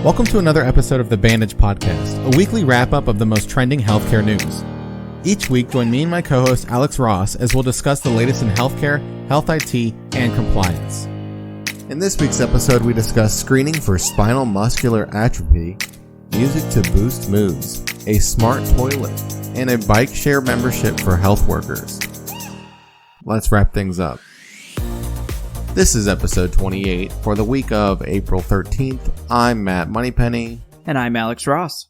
Welcome to another episode of the Bandage Podcast, a weekly wrap-up of the most trending healthcare news. Each week, join me and my co-host Alex Ross as we'll discuss the latest in healthcare, health IT, and compliance. In this week's episode, we discuss screening for spinal muscular atrophy, music to boost moods, a smart toilet, and a Bikeshare membership for health workers. Let's wrap things up. This is episode 28 for the week of April 13th. I'm Matt Moneypenny. And I'm Alex Ross.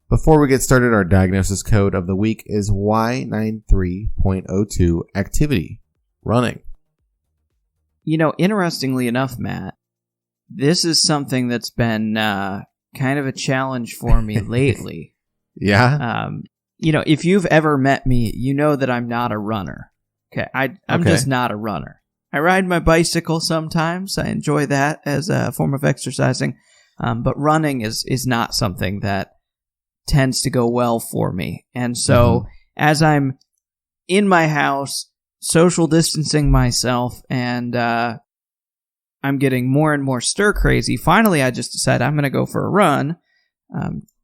Before we get started, our diagnosis code of the week is Y93.02, activity, running. You know, interestingly enough, Matt, this is something that's been kind of a challenge for me lately. Yeah? If you've ever met me, you know that I'm not a runner. Okay, I'm just not a runner. I ride my bicycle sometimes. I enjoy that as a form of exercising. But running is not something that tends to go well for me. And so as I'm in my house, social distancing myself, and I'm getting more and more stir crazy, finally I just decided I'm going to go for a run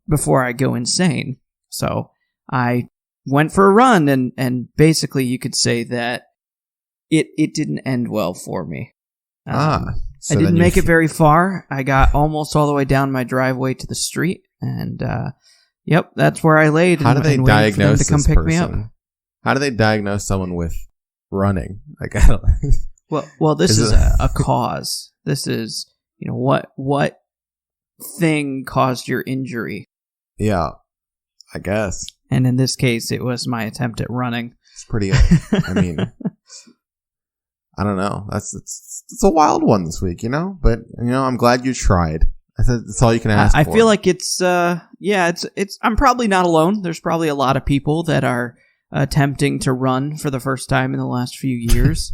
before I go insane. So I went for a run, and basically you could say that it didn't end well for me. So I didn't make it very far. I got almost all the way down my driveway to the street, and that's where I laid. How do they diagnose to come this pick person? Me up. How do they diagnose someone with running? Like, I don't. Well, this is a cause. This is, what thing caused your injury? Yeah, I guess. And in this case, it was my attempt at running. It's pretty. I don't know. It's a wild one this week, But I'm glad you tried. That's all you can ask. I for. feel like it's. I'm probably not alone. There's probably a lot of people that are attempting to run for the first time in the last few years.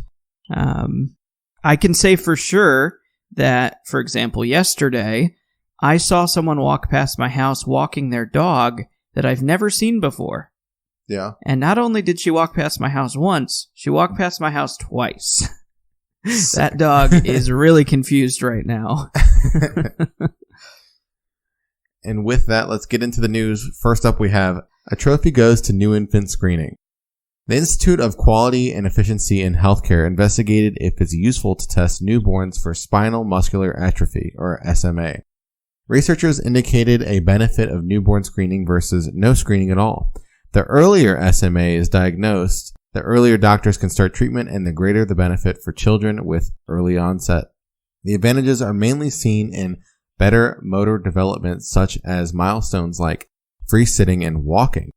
I can say for sure that, for example, yesterday I saw someone walk past my house walking their dog that I've never seen before. Yeah. And not only did she walk past my house once, she walked past my house twice. That dog is really confused right now. And with that, let's get into the news. First up, we have a trophy goes to new infant screening. The Institute of Quality and Efficiency in Healthcare investigated if it's useful to test newborns for spinal muscular atrophy, or SMA. Researchers indicated a benefit of newborn screening versus no screening at all. The earlier SMA is diagnosed, the earlier doctors can start treatment, and the greater the benefit for children with early onset. The advantages are mainly seen in better motor development, such as milestones like free sitting and walking.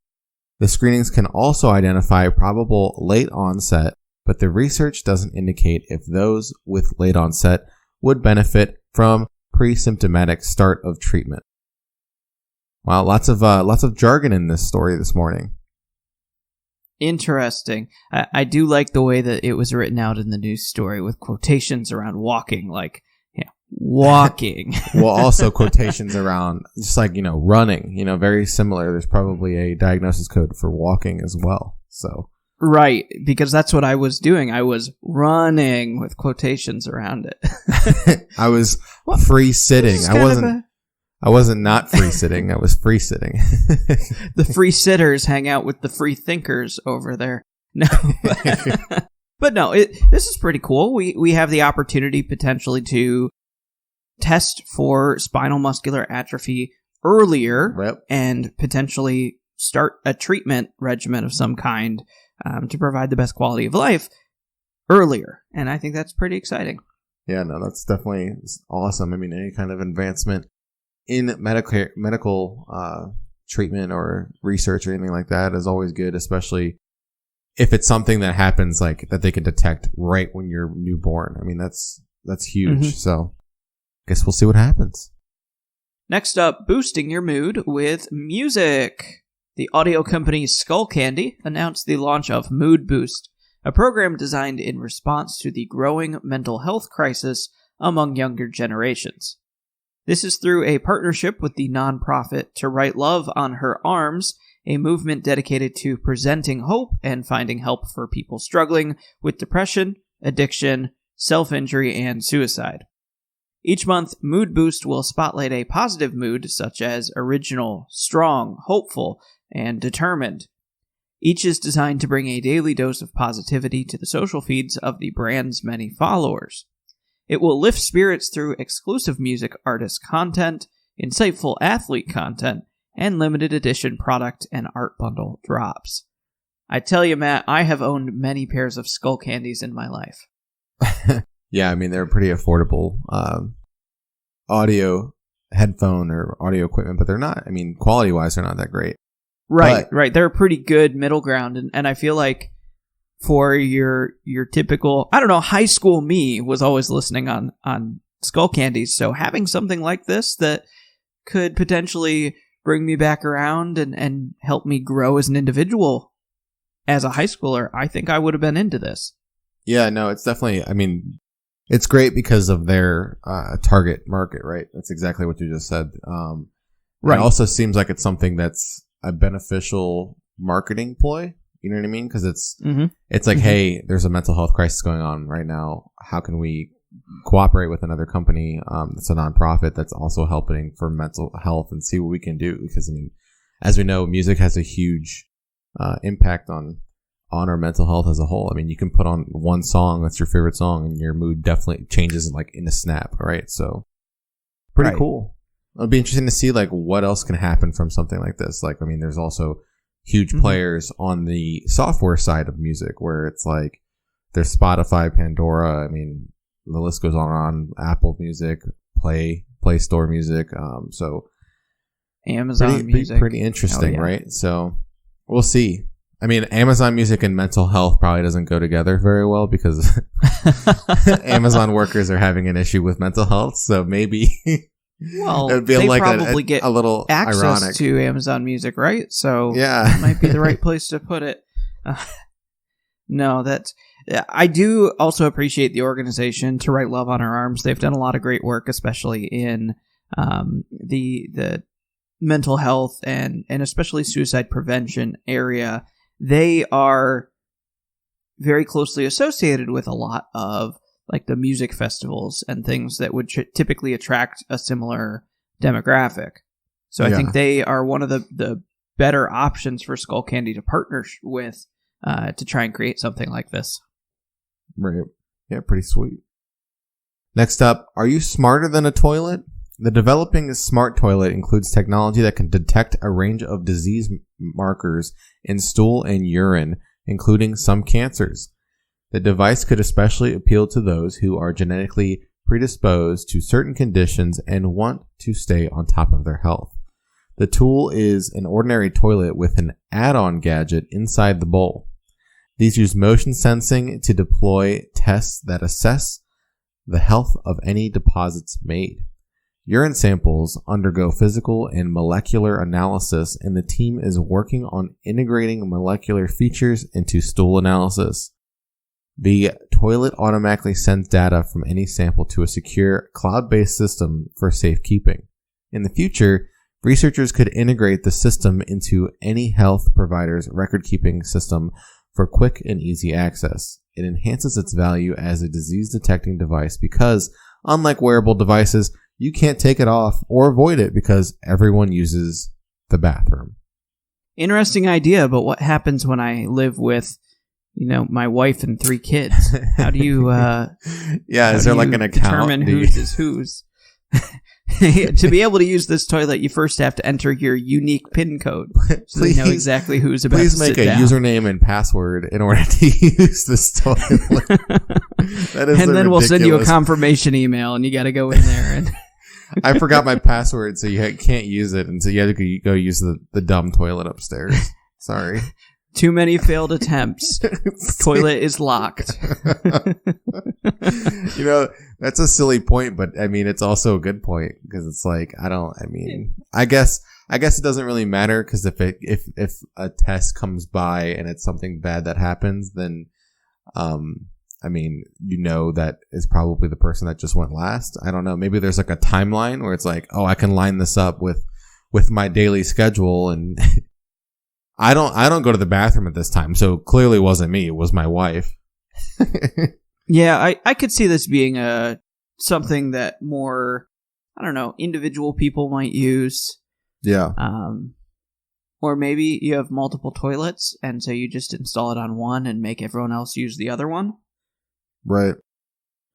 The screenings can also identify probable late onset, but the research doesn't indicate if those with late onset would benefit from pre-symptomatic start of treatment. Wow, lots of jargon in this story this morning. Interesting. I do like the way that it was written out in the news story with quotations around walking, like, walking. Well, also quotations around just like, running, very similar. There's probably a diagnosis code for walking as well. So. Right, because that's what I was doing. I was running with quotations around it. I was free sitting. I wasn't not free sitting. I was free sitting. The free sitters hang out with the free thinkers over there. No, but no, this is pretty cool. We have the opportunity potentially to test for spinal muscular atrophy earlier and potentially start a treatment regimen of some kind to provide the best quality of life earlier. And I think that's pretty exciting. Yeah, no, that's definitely awesome. I mean, any kind of advancement in medical treatment or research or anything like that is always good, especially if it's something that happens like that they can detect right when you're newborn. I mean, that's huge. So I guess we'll see what happens. Next up, boosting your mood with music. The audio company Skullcandy announced the launch of Mood Boost, a program designed in response to the growing mental health crisis among younger generations. This is through a partnership with the nonprofit To Write Love on Her Arms, a movement dedicated to presenting hope and finding help for people struggling with depression, addiction, self-injury, and suicide. Each month, Mood Boost will spotlight a positive mood such as original, strong, hopeful, and determined. Each is designed to bring a daily dose of positivity to the social feeds of the brand's many followers. It will lift spirits through exclusive music artist content, insightful athlete content, and limited edition product and art bundle drops. I tell you, Matt, I have owned many pairs of skull candies in my life. Yeah, I mean, they're pretty affordable audio headphone or audio equipment, but they're not, I mean, quality-wise, they're not that great. Right. They're a pretty good middle ground, and I feel like for your typical, I don't know, high school me was always listening on skull candies, so having something like this that could potentially bring me back around and help me grow as an individual as a high schooler, I think I would have been into this. Yeah, no, it's definitely, I mean, it's great because of their target market, right? That's exactly what you just said. Right. It also seems like it's something that's a beneficial marketing ploy. You know what I mean? Because it's like, hey, there's a mental health crisis going on right now. How can we cooperate with another company that's a nonprofit that's also helping for mental health and see what we can do? Because, I mean, as we know, music has a huge impact on our mental health as a whole. I mean, you can put on one song that's your favorite song and your mood definitely changes like in a snap, right? So pretty cool. It'll be interesting to see like what else can happen from something like this. Like, I mean, there's also huge players on the software side of music where it's like there's Spotify, Pandora. I mean, the list goes on Apple Music, Play Store Music. So Amazon Music. Pretty interesting, right? So we'll see. I mean, Amazon Music and mental health probably doesn't go together very well because Amazon workers are having an issue with mental health. So maybe well, it would be they like probably get a little access ironic to Amazon Music, right? So yeah, it might be the right place to put it. No, I do also appreciate the organization To Write Love on Our Arms. They've done a lot of great work, especially in the mental health and especially suicide prevention area. They are very closely associated with a lot of like the music festivals and things that would typically attract a similar demographic. So I think they are one of the better options for Skull Candy to partner with to try and create something like this. Right. Yeah, pretty sweet. Next up, are you smarter than a toilet? The developing smart toilet includes technology that can detect a range of disease markers in stool and urine, including some cancers. The device could especially appeal to those who are genetically predisposed to certain conditions and want to stay on top of their health. The tool is an ordinary toilet with an add-on gadget inside the bowl. These use motion sensing to deploy tests that assess the health of any deposits made. Urine samples undergo physical and molecular analysis, and the team is working on integrating molecular features into stool analysis. The toilet automatically sends data from any sample to a secure cloud-based system for safekeeping. In the future, researchers could integrate the system into any health provider's record-keeping system for quick and easy access. It enhances its value as a disease-detecting device because, unlike wearable devices, you can't take it off or avoid it because everyone uses the bathroom. Interesting idea, but what happens when I live with, my wife and 3 kids? How do you is there like an account? Determine whose is whose? To be able to use this toilet, you first have to enter your unique PIN code so they know exactly who's about to sit down. Please make a username and password in order to use this toilet. And then we'll send you a confirmation email, and you got to go in there. And I forgot my password, so you can't use it, and so you have to go use the dumb toilet upstairs. Sorry. Too many failed attempts. Toilet is locked. That's a silly point, but I mean, it's also a good point because it's like, I guess it doesn't really matter because if a test comes by and it's something bad that happens, then, that is probably the person that just went last. I don't know. Maybe there's like a timeline where it's like, oh, I can line this up with my daily schedule, and I don't go to the bathroom at this time, so clearly it wasn't me. It was my wife. Yeah, I could see this being a something that more, I don't know, individual people might use. Yeah. Or maybe you have multiple toilets, and so you just install it on one and make everyone else use the other one. Right.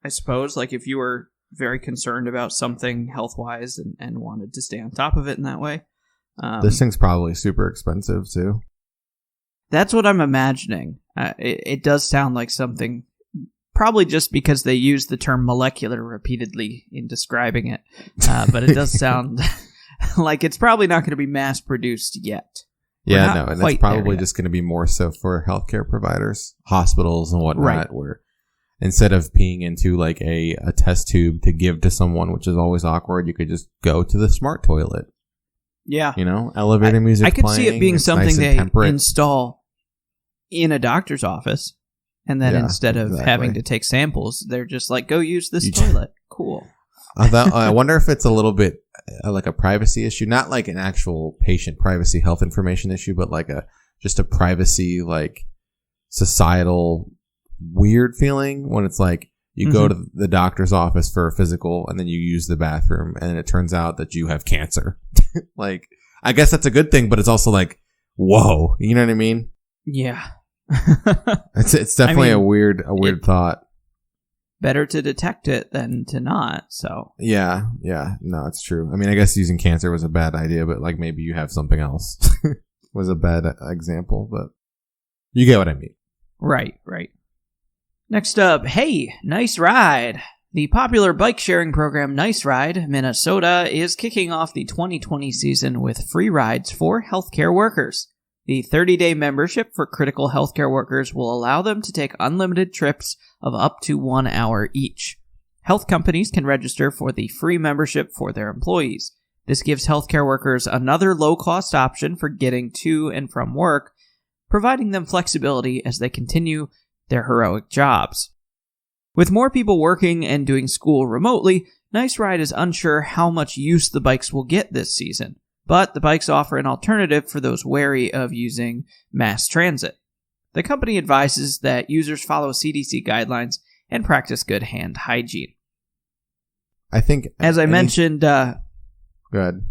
I suppose, like, if you were very concerned about something health-wise and wanted to stay on top of it in that way. This thing's probably super expensive, too. That's what I'm imagining. It does sound like something, probably just because they use the term molecular repeatedly in describing it. But it does sound like it's probably not going to be mass-produced yet. Yeah, no, and it's probably just going to be more so for healthcare providers, hospitals and whatnot, right, where instead of peeing into like a test tube to give to someone, which is always awkward, you could just go to the smart toilet. Yeah. You know, elevator music. I could playing, see it being something nice they install in a doctor's office, and then instead of having to take samples, they're just like, go use this toilet. Cool. I wonder if it's a little bit like a privacy issue, not like an actual patient privacy health information issue, but like just a privacy, like societal weird feeling when it's like you go to the doctor's office for a physical and then you use the bathroom and it turns out that you have cancer. Like, I guess that's a good thing, but it's also like, whoa, you know what I mean? Yeah. It's definitely a weird thought. Better to detect it than to not, so. Yeah, no, it's true. I mean, I guess using cancer was a bad idea, but like maybe you have something else was a bad example, but you get what I mean. Right. Next up, hey, nice ride. The popular bike sharing program Nice Ride Minnesota is kicking off the 2020 season with free rides for healthcare workers. The 30-day membership for critical healthcare workers will allow them to take unlimited trips of up to 1 hour each. Health companies can register for the free membership for their employees. This gives healthcare workers another low-cost option for getting to and from work, providing them flexibility as they continue their heroic jobs. With more people working and doing school remotely, Nice Ride is unsure how much use the bikes will get this season, but the bikes offer an alternative for those wary of using mass transit. The company advises that users follow CDC guidelines and practice good hand hygiene. I think, as I mentioned, go ahead.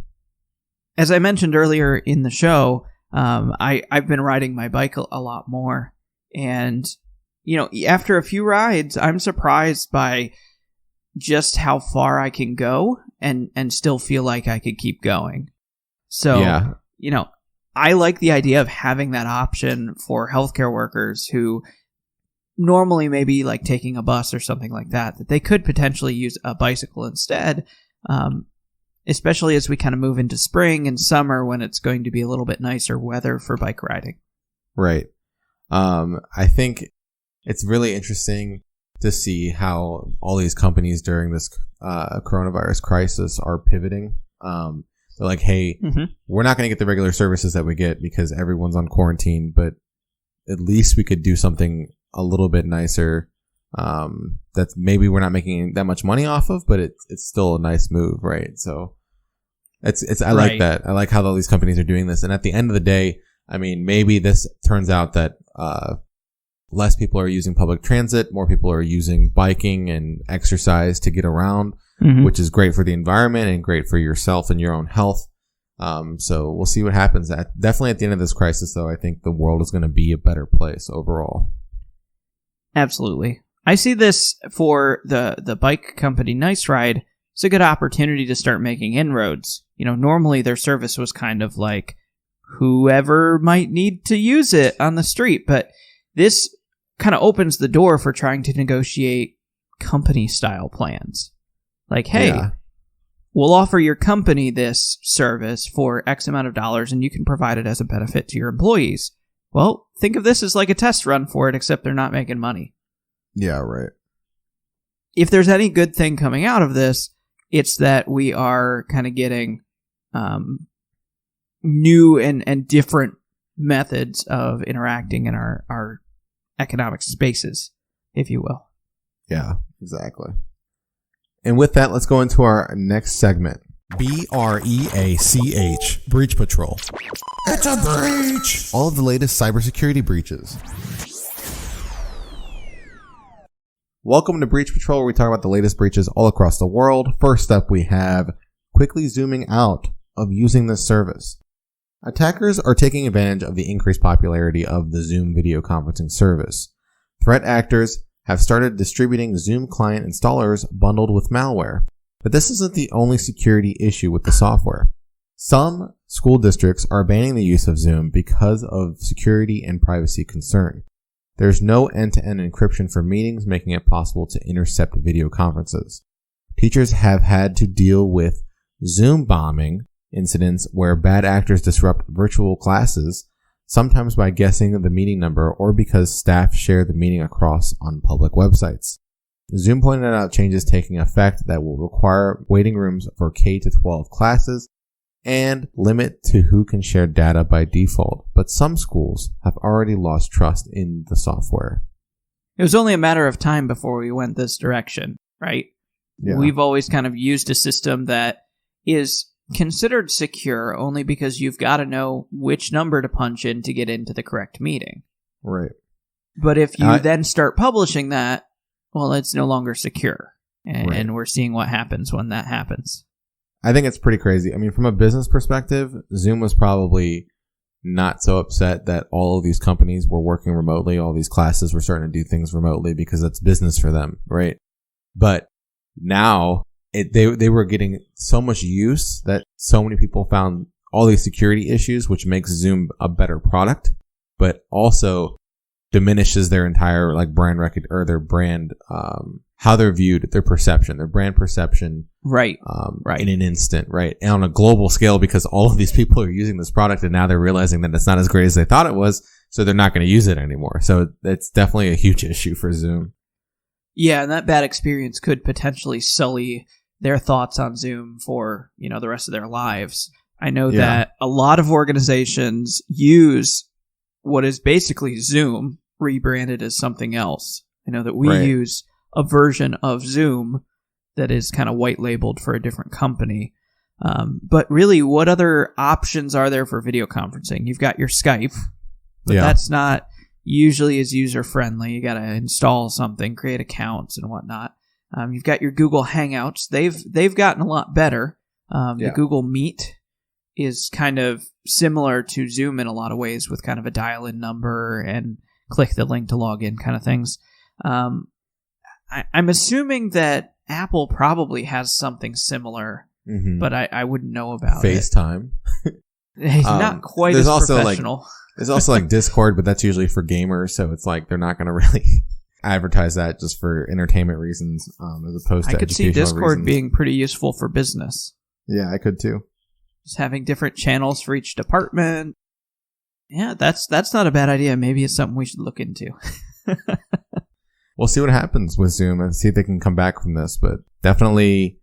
As I mentioned earlier in the show, I've been riding my bike a lot more, and you know, after a few rides, I'm surprised by just how far I can go and still feel like I could keep going. So, you know, I like the idea of having that option for healthcare workers who normally maybe like taking a bus or something like that they could potentially use a bicycle instead, especially as we kind of move into spring and summer when it's going to be a little bit nicer weather for bike riding. Right. I think it's really interesting to see how all these companies during this coronavirus crisis are pivoting. They're like, hey, we're not going to get the regular services that we get because everyone's on quarantine, but at least we could do something a little bit nicer that maybe we're not making that much money off of, but it's still a nice move, right? So I like that. I like how all these companies are doing this. And at the end of the day, I mean, maybe this turns out that less people are using public transit, more people are using biking and exercise to get around, which is great for the environment and great for yourself and your own health. So we'll see what happens. Definitely at the end of this crisis, though, I think the world is going to be a better place overall. Absolutely. I see this for the bike company Nice Ride. It's a good opportunity to start making inroads. You know, normally their service was kind of like whoever might need to use it on the street, but this kind of opens the door for trying to negotiate company-style plans. Like, hey, we'll offer your company this service for X amount of dollars, and you can provide it as a benefit to your employees. Well, think of this as like a test run for it, except they're not making money. Yeah, right. If there's any good thing coming out of this, it's that we are kind of getting new and different methods of interacting in our economic spaces, if you will. Yeah, exactly. And with that, let's go into our next segment. BREACH, Breach Patrol. It's a breach! All of the latest cybersecurity breaches. Welcome to Breach Patrol, where we talk about the latest breaches all across the world. First up, we have quickly zooming out of using this service. Attackers are taking advantage of the increased popularity of the Zoom video conferencing service. Threat actors have started distributing Zoom client installers bundled with malware. But this isn't the only security issue with the software. Some school districts are banning the use of Zoom because of security and privacy concern. There's no end-to-end encryption for meetings, making it possible to intercept video conferences. Teachers have had to deal with Zoom bombing incidents where bad actors disrupt virtual classes, sometimes by guessing the meeting number or because staff share the meeting across on public websites. Zoom pointed out changes taking effect that will require waiting rooms for K-12 classes and limit to who can share data by default, but some schools have already lost trust in the software. It was only a matter of time before we went this direction, right? Yeah. We've always kind of used a system that is considered secure only because you've got to know which number to punch in to get into the correct meeting. Right. But if you then start publishing that, well, it's no longer secure. And we're seeing what happens when that happens. I think it's pretty crazy. I mean, from a business perspective, Zoom was probably not so upset that all of these companies were working remotely. All these classes were starting to do things remotely because that's business for them, right? But now they were getting so much use that so many people found all these security issues, which makes Zoom a better product, but also diminishes their entire like brand record or their brand, how they're viewed, their perception, their brand perception. Right. In an instant, right? And on a global scale, because all of these people are using this product and now they're realizing that it's not as great as they thought it was. So they're not going to use it anymore. So it's definitely a huge issue for Zoom. Yeah. And that bad experience could potentially sully their thoughts on Zoom for, the rest of their lives. I know that a lot of organizations use what is basically Zoom rebranded as something else. I know that we use a version of Zoom that is kind of white labeled for a different company. But really, what other options are there for video conferencing? You've got your Skype, but that's not usually as user friendly. You got to install something, create accounts and whatnot. You've got your Google Hangouts. They've gotten a lot better. The Google Meet is kind of similar to Zoom in a lot of ways with kind of a dial-in number and click the link to log in kind of things. I'm assuming that Apple probably has something similar, but I wouldn't know about FaceTime. It's not quite as professional. There's also like Discord, but that's usually for gamers, so it's like they're not going to really advertise that just for entertainment reasons, as opposed to I could see Discord reasons. being pretty useful for business. Yeah, I could too. Just having different channels for each department. Yeah, that's not a bad idea. Maybe it's something we should look into. We'll see what happens with Zoom and see if they can come back from this, but definitely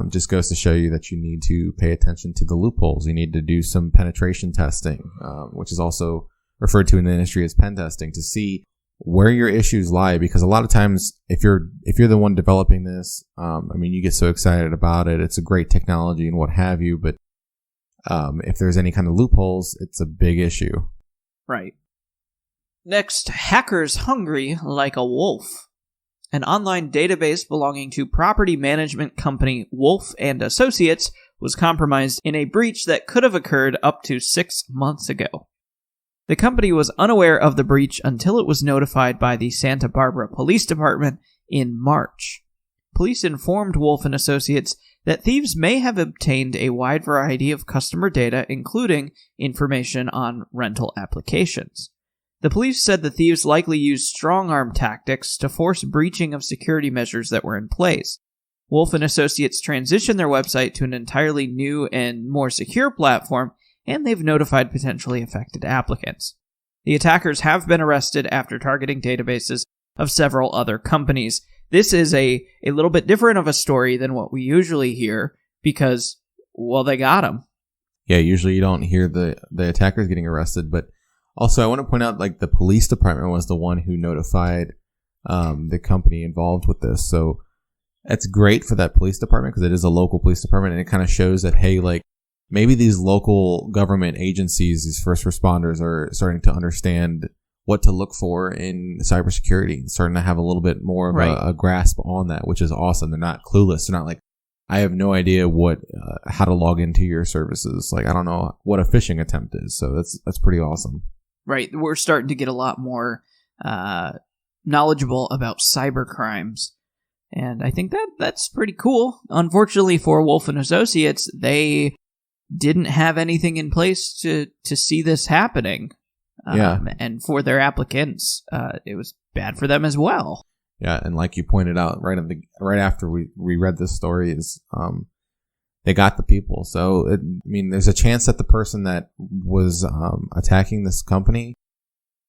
just goes to show you that you need to pay attention to the loopholes. You need to do some penetration testing, which is also referred to in the industry as pen testing, to see where your issues lie, because a lot of times if you're the one developing this, you get so excited about it. It's a great technology and what have you, but if there's any kind of loopholes, it's a big issue. Right. Next, hackers hungry like a wolf. An online database belonging to property management company Wolf and Associates was compromised in a breach that could have occurred up to 6 months ago. The company was unaware of the breach until it was notified by the Santa Barbara Police Department in March. Police informed Wolf and Associates that thieves may have obtained a wide variety of customer data, including information on rental applications. The police said the thieves likely used strong-arm tactics to force breaching of security measures that were in place. Wolf and Associates transitioned their website to an entirely new and more secure platform, and they've notified potentially affected applicants. The attackers have been arrested after targeting databases of several other companies. This is a little bit different of a story than what we usually hear because, well, they got them. Yeah, usually you don't hear the attackers getting arrested, but also I want to point out, like, the police department was the one who notified the company involved with this. So that's great for that police department because it is a local police department, and it kind of shows that, hey, like, maybe these local government agencies, these first responders, are starting to understand what to look for in cybersecurity, starting to have a little bit more of a grasp on that, which is awesome. They're not clueless. They're not like, I have no idea how to log into your services. Like, I don't know what a phishing attempt is. So that's pretty awesome. Right. We're starting to get a lot more knowledgeable about cyber crimes. And I think that's pretty cool. Unfortunately for Wolf and Associates, they didn't have anything in place to see this happening. And for their applicants, it was bad for them as well. Yeah, and like you pointed out right after we read this story is they got the people. So there's a chance that the person that was attacking this company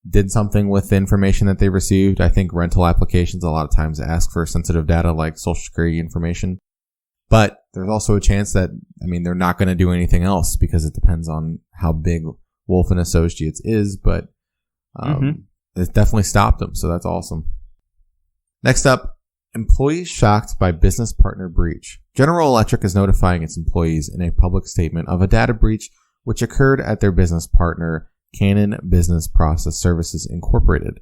did something with the information that they received. I think rental applications a lot of times ask for sensitive data like social security information. But there's also a chance that, they're not going to do anything else because it depends on how big Wolf and Associates is. But it definitely stopped them. So that's awesome. Next up, employees shocked by business partner breach. General Electric is notifying its employees in a public statement of a data breach which occurred at their business partner, Canon Business Process Services Incorporated.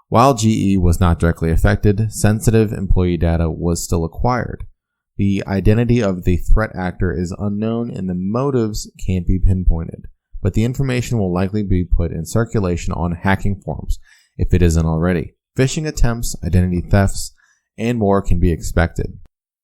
While GE was not directly affected, sensitive employee data was still acquired. The identity of the threat actor is unknown and the motives can't be pinpointed, but the information will likely be put in circulation on hacking forums if it isn't already. Phishing attempts, identity thefts, and more can be expected.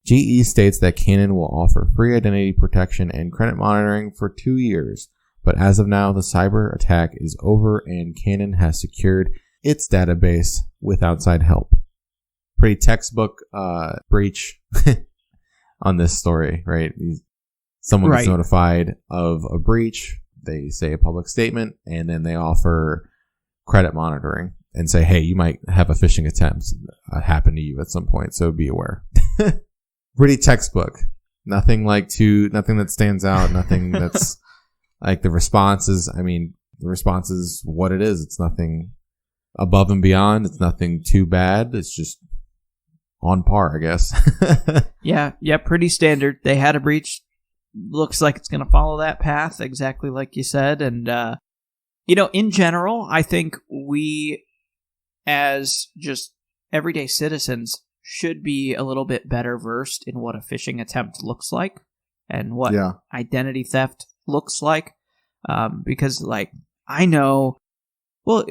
GE states that Canon will offer free identity protection and credit monitoring for 2 years, but as of now, the cyber attack is over and Canon has secured its database with outside help. Pretty textbook breach on this story, right? Someone gets notified of a breach, they say a public statement, and then they offer credit monitoring and say, hey, you might have a phishing attempt happen to you at some point, so be aware. Pretty textbook. Nothing that stands out, nothing that's like the response is what it is. It's nothing above and beyond. It's nothing too bad. It's just on par, I guess. Yeah, pretty standard. They had a breach. Looks like it's going to follow that path, exactly like you said. And, in general, I think we, as just everyday citizens, should be a little bit better versed in what a phishing attempt looks like and what identity theft looks like. Because, I know... Well,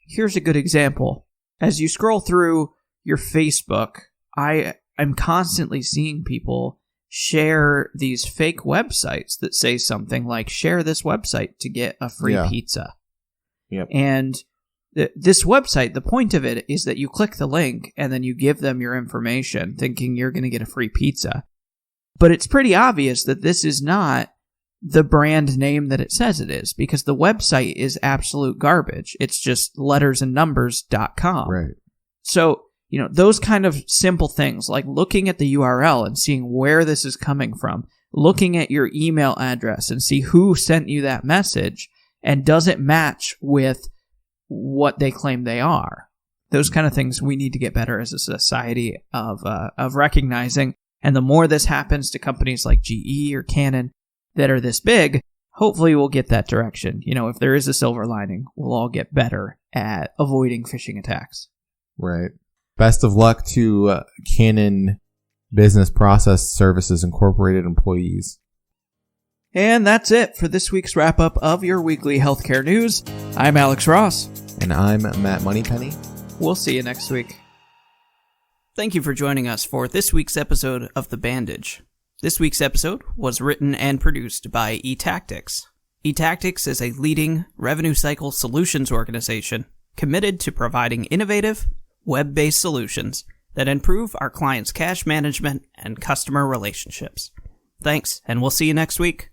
here's a good example. As you scroll through your Facebook, I'm constantly seeing people share these fake websites that say something like, share this website to get a free pizza. Yep. And this website, the point of it is that you click the link and then you give them your information thinking you're going to get a free pizza. But it's pretty obvious that this is not the brand name that it says it is, because the website is absolute garbage. It's just lettersandnumbers.com. Right. So, those kind of simple things, like looking at the URL and seeing where this is coming from, looking at your email address and see who sent you that message, and does it match with what they claim they are. Those kind of things we need to get better as a society of recognizing. And the more this happens to companies like GE or Canon that are this big, hopefully we'll get that direction. If there is a silver lining, we'll all get better at avoiding phishing attacks. Right. Best of luck to Canon Business Process Services Incorporated employees. And that's it for this week's wrap-up of your weekly healthcare news. I'm Alex Ross. And I'm Matt Moneypenny. We'll see you next week. Thank you for joining us for this week's episode of The Bandage. This week's episode was written and produced by eTactics. eTactics is a leading revenue cycle solutions organization committed to providing innovative, web-based solutions that improve our clients' cash management and customer relationships. Thanks, and we'll see you next week.